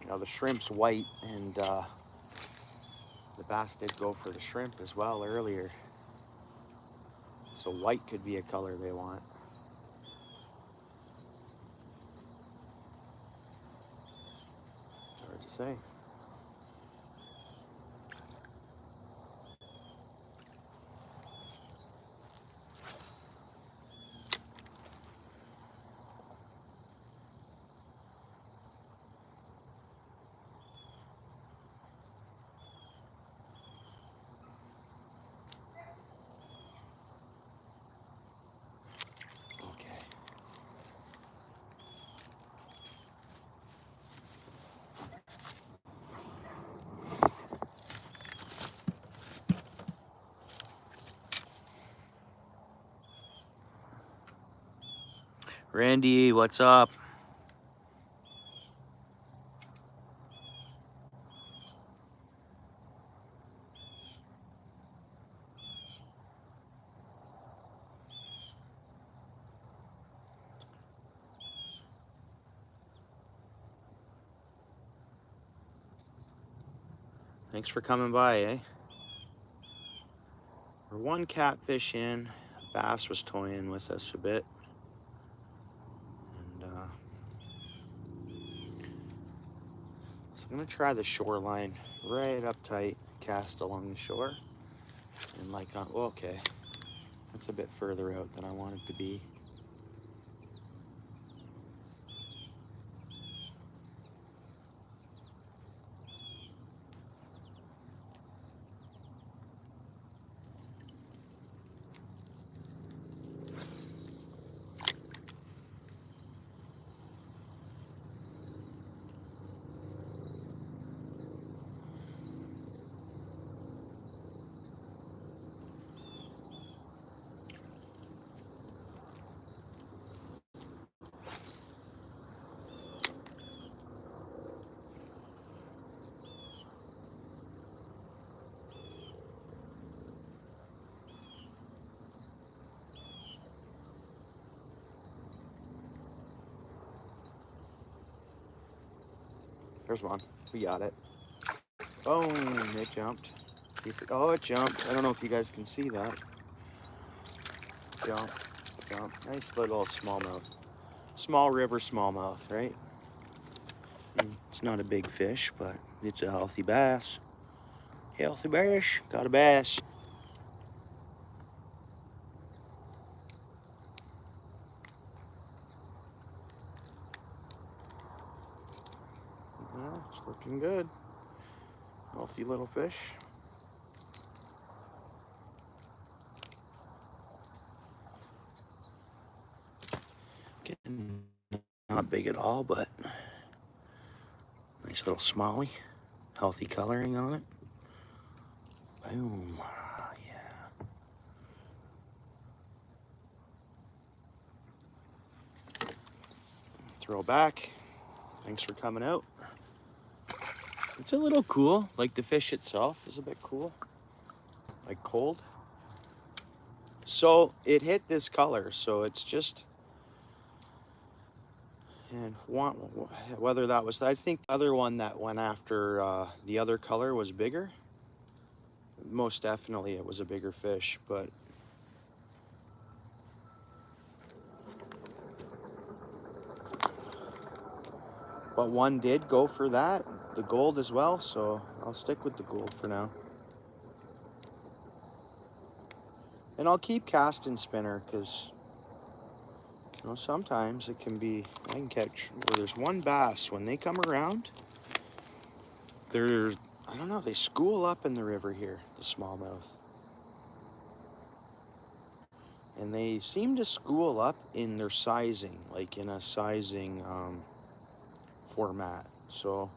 Now the shrimp's white, and the bass did go for the shrimp as well earlier. So white could be a color they want. It's hard to say. Okay. Randy, what's up? Thanks for coming by, eh? We're one catfish in. Bass was toying with us a bit. And so I'm gonna try the shoreline right up tight, cast along the shore. And like, oh, okay, that's a bit further out than I want it to be. There's one. We got it. Boom! It jumped. Oh, it jumped. I don't know if you guys can see that. Jump, jump. Nice little smallmouth. Small river smallmouth, right? It's not a big fish, but it's a healthy bass. Healthy bass. Got a bass. Yeah, it's looking good. Healthy little fish. Getting not big at all, but nice little smallie. Healthy coloring on it. Boom. Yeah. Throw back. Thanks for coming out. It's a little cool. Like the fish itself is a bit cool. Like cold. So it hit this color, so it's just, and whether that was, I think the other one that went after the other color was bigger. Most definitely it was a bigger fish, but one did go for that, the gold as well, so I'll stick with the gold for now. And I'll keep casting spinner, because you know, sometimes it can be, I can catch, where there's one bass, when they come around, they're, I don't know, they school up in the river here, the smallmouth. And they seem to school up in their sizing, like in a sizing format. So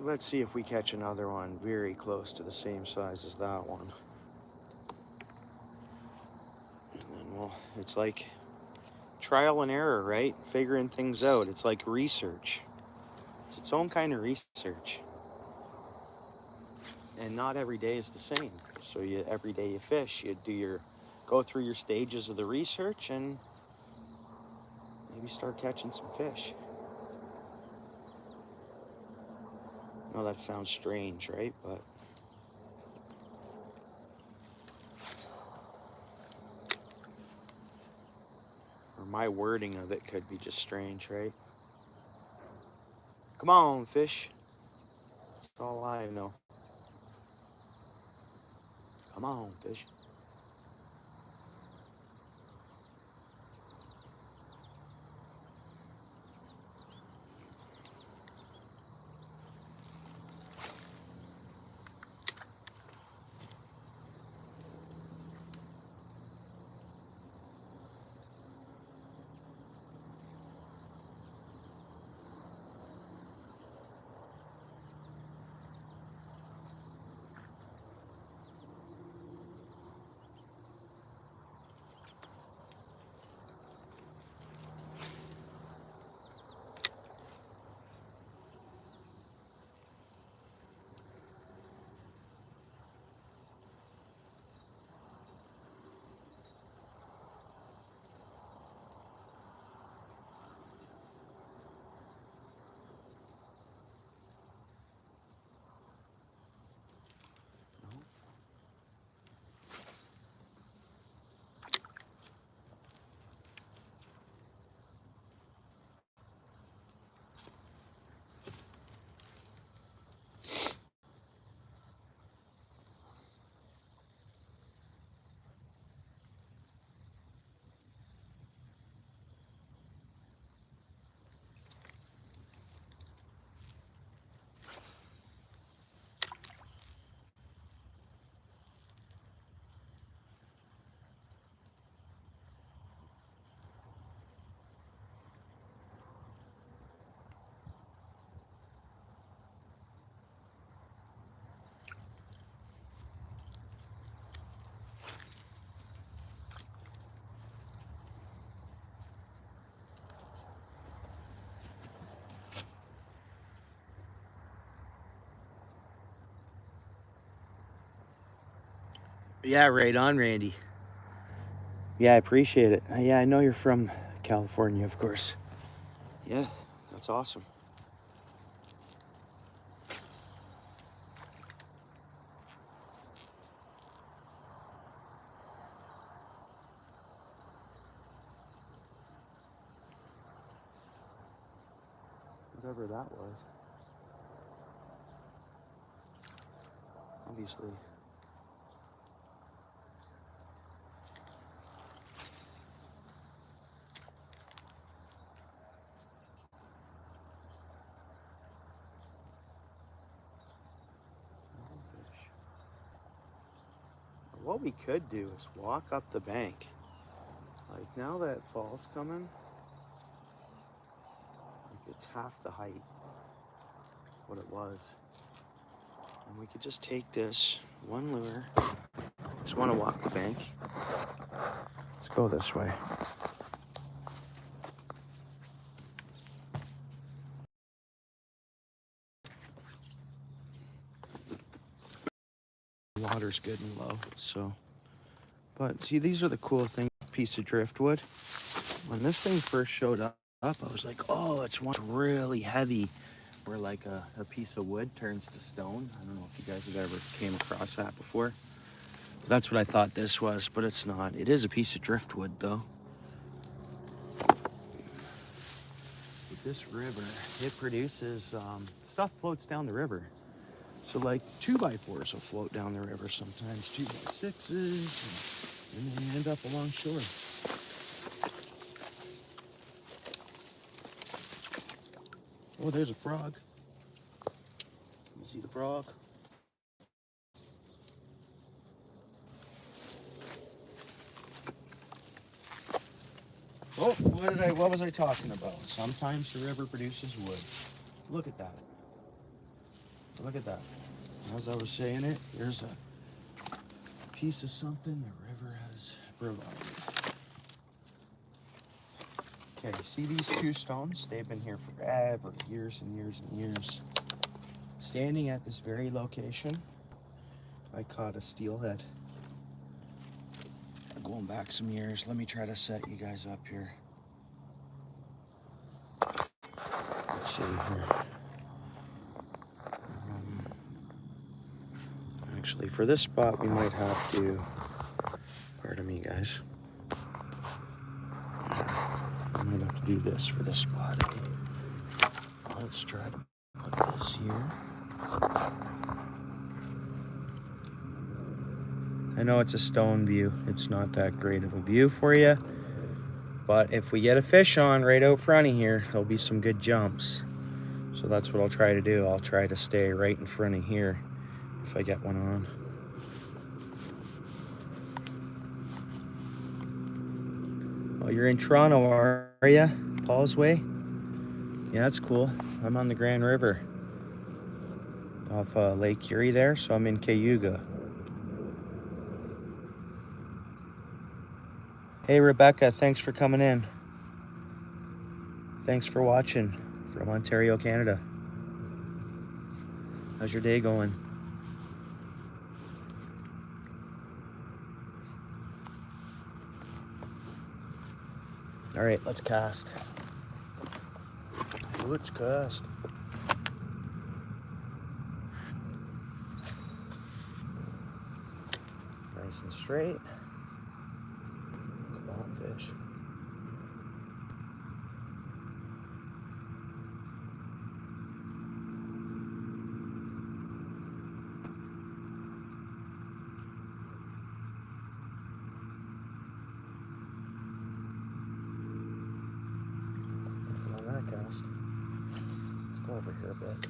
Let's see if we catch another one very close to the same size as that one. And then it's like trial and error, right? Figuring things out. It's like research. It's its own kind of research. And not every day is the same. So every day you fish, you go through your stages of the research and maybe start catching some fish. No, that sounds strange, right? But or my wording of it could be just strange, right? Come on, fish. That's all I know. Come on, fish. Yeah, right on, Randy. Yeah, I appreciate it. Yeah, I know you're from California, of course. Yeah, that's awesome. Whatever that was. Obviously. Fish. What we could do is walk up the bank. Like now that fall's coming, like it's half the height what it was. And we could just take this one lure. Just want to walk the bank. Let's go this way. The water's good and low, so. But see, these are the cool things. Piece of driftwood. When this thing first showed up, I was like, oh, it's one really heavy, where like a piece of wood turns to stone. I don't know if you guys have ever came across that before. That's what I thought this was, but it's not. It is a piece of driftwood, though. With this river, it produces, stuff floats down the river. So like 2x4s will float down the river sometimes, 2x6s, and then they end up along shore. Oh, there's a frog. You see the frog? Oh, what was I talking about? Sometimes the river produces wood. Look at that. Look at that. As I was saying it, here's a piece of something the river has provided. Okay, see these two stones? They've been here forever, years and years and years. Standing at this very location, I caught a steelhead. Going back some years, let me try to set you guys up here. Let's see here. Actually, for this spot, we might have to, pardon me guys, I might have to do this for this spot. Let's try to put this here. I know it's a stone view. It's not that great of a view for you. But if we get a fish on right out front of here, there'll be some good jumps. So that's what I'll try to do. I'll try to stay right in front of here if I get one on. Oh, you're in Toronto, are you? Paul's Way? Yeah, that's cool. I'm on the Grand River off Lake Erie there, so I'm in Cayuga. Hey, Rebecca, thanks for coming in. Thanks for watching from Ontario, Canada. How's your day going? All right, let's cast. Let's cast. Nice and straight. Come on, fish. Nothing on that cast. Let's go over here a bit.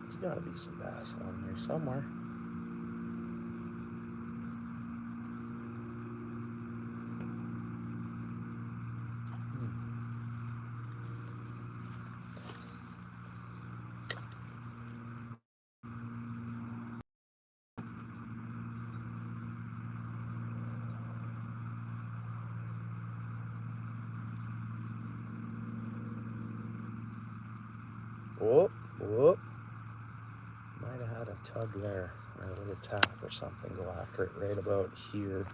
There's gotta be some bass on here somewhere. Whoop, whoop. Might have had a tug there, or a little tap or something. Go after it right about here,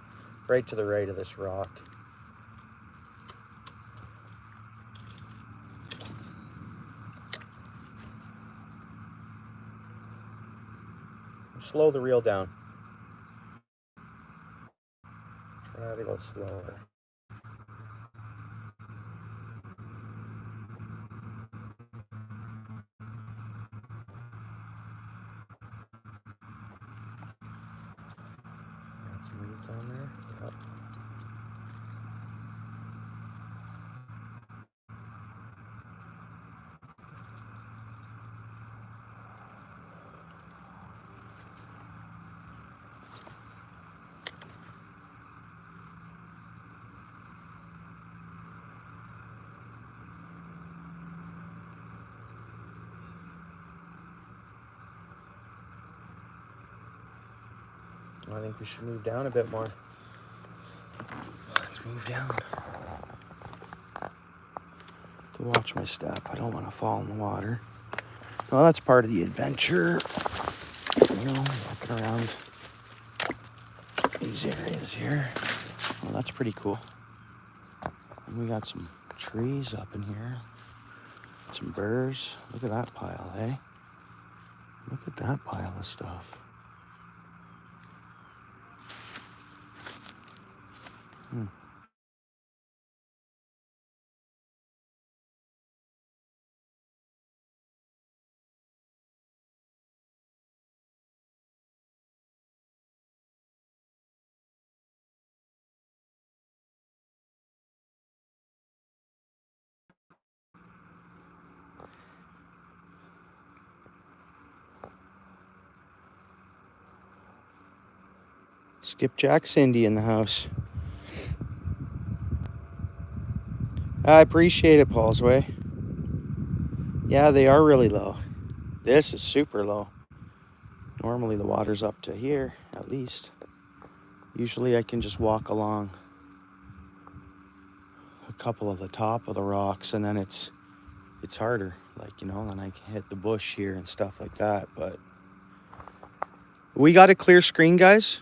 right to the right of this rock. Slow the reel down. Try to go slower. Got some weeds on there. Yep. I think we should move down a bit more. Let's move down. To watch my step. I don't want to fall in the water. Well, that's part of the adventure. You know, walking around these areas here. Well, that's pretty cool. And we got some trees up in here. Some burrs. Look at that pile, eh? Look at that pile of stuff. Skipjack Cindy in the house. I appreciate it, Paul's Way. Yeah, they are really low. This is super low. Normally the water's up to here, at least. Usually I can just walk along a couple of the top of the rocks, and then it's harder. Like, you know, then I can hit the bush here and stuff like that. But we got a clear screen, guys.